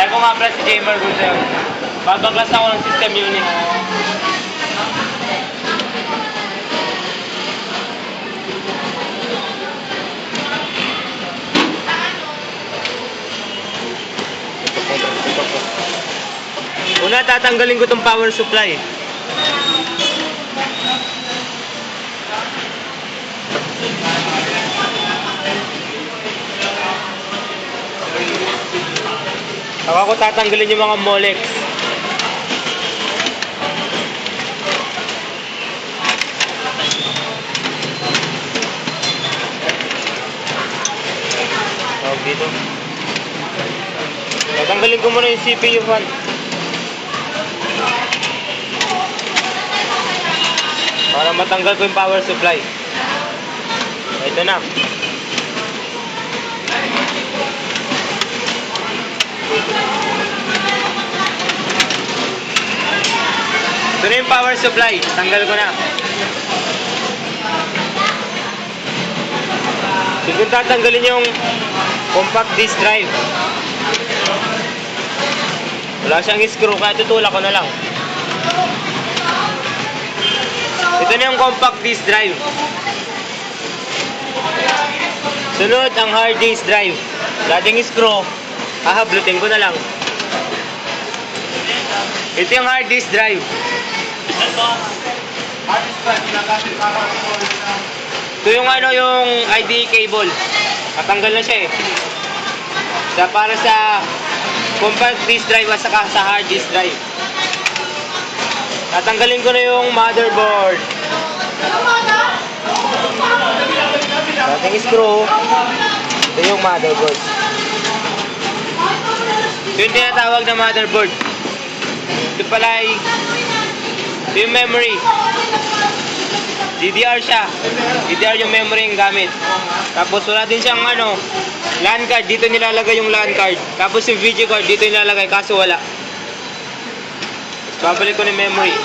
Share ko nga pala si Jamer Gusel. Babaglas ako ng system unit. Una, tatanggalin ko tong power supply. Saka ko tatanggalin yung mga molex. Tawag dito. Tatanggalin ko muna yung CPU fan. Para matanggal ko yung power supply. Ito na. Ito na yung power supply. Tanggal ko na. Siguro tatanggalin yung compact disk drive. Wala siyang screw kaya tutulak ko na lang. Ito na yung compact disk drive. Sunod ang hard disk drive. Dating screw, hahablutin ko na lang. Ito yung hard disk drive. Ito yung yung IDE cable. Natanggal na siya eh. Para sa compact disk drive at saka sa hard disk drive. Tatanggalin ko na yung motherboard. Dating screw. Ito yung motherboard. Ito yung tinatawag na motherboard. Ito pala ay ito yung memory. DDR siya. DDR yung memory yung gamit. Tapos wala din siyang LAN card. Dito nilalagay yung LAN card. Tapos yung video card dito nilalagay kaso wala. Babalik ko na yung memory.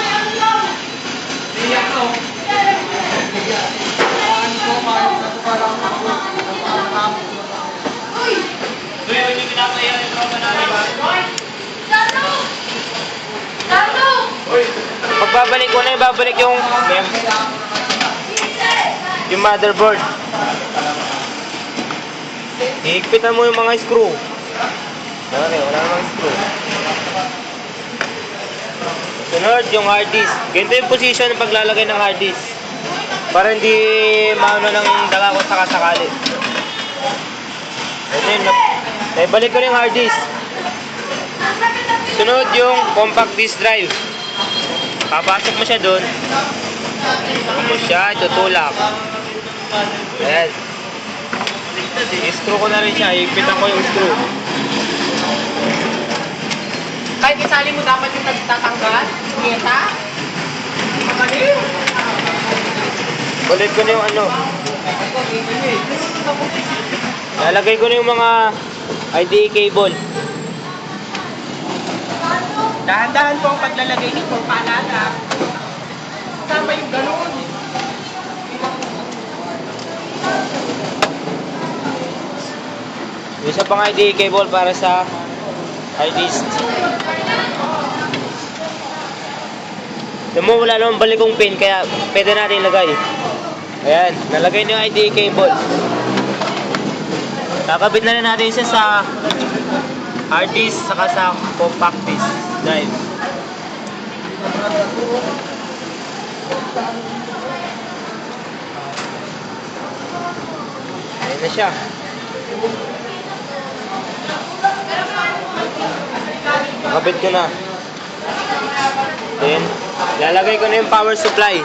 Pagbabalik ko na, babalik yung motherboard. Hihigpitan mo yung mga screw. Okay, wala namang screw. Sunod yung hard disk. Ganito yung position ng paglalagay ng hard disk. Para hindi maano ng daga ko sakasakali. Ito yun. Naibalik ko na yung hard disk. Sunod yung compact disk drive. Papasok mo siya doon. Tapos siya itutulak. Ayan. I-screw ko na rin siya. Ipitan ko yung screw. Kahit isali mo dapat yung tatanggal, kita. Magaling. Ulit ko na yung lalagay ko na yung mga IDE cable. Dahan-dahan po ang paglalagay nito, paalala. Kasama yung ganoon. Yung isa pang IDE cable para sa hard disk. Alam mo, wala namang balikong pin, kaya pwede natin ilagay. Ayan, nalagay na yung IDE cable. Kakabit na rin natin siya sa hard disk, saka sa compact disk drive. Ayan na siya. Kakabit ko na. Then, lalagay ko na yung power supply.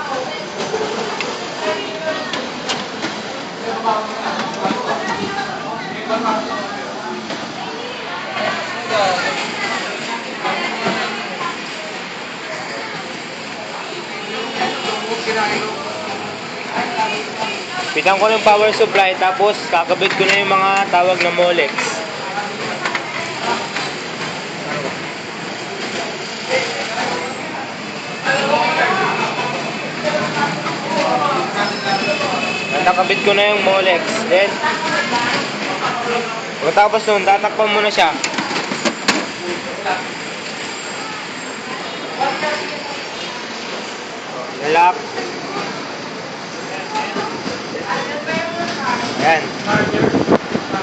Pitan ko ng power supply, tapos kakabit ko na yung mga tawag na molex. Nakabit ko na yung molex. Then, pagkatapos nun, tatakpan mo na siya. Lock. Ayan.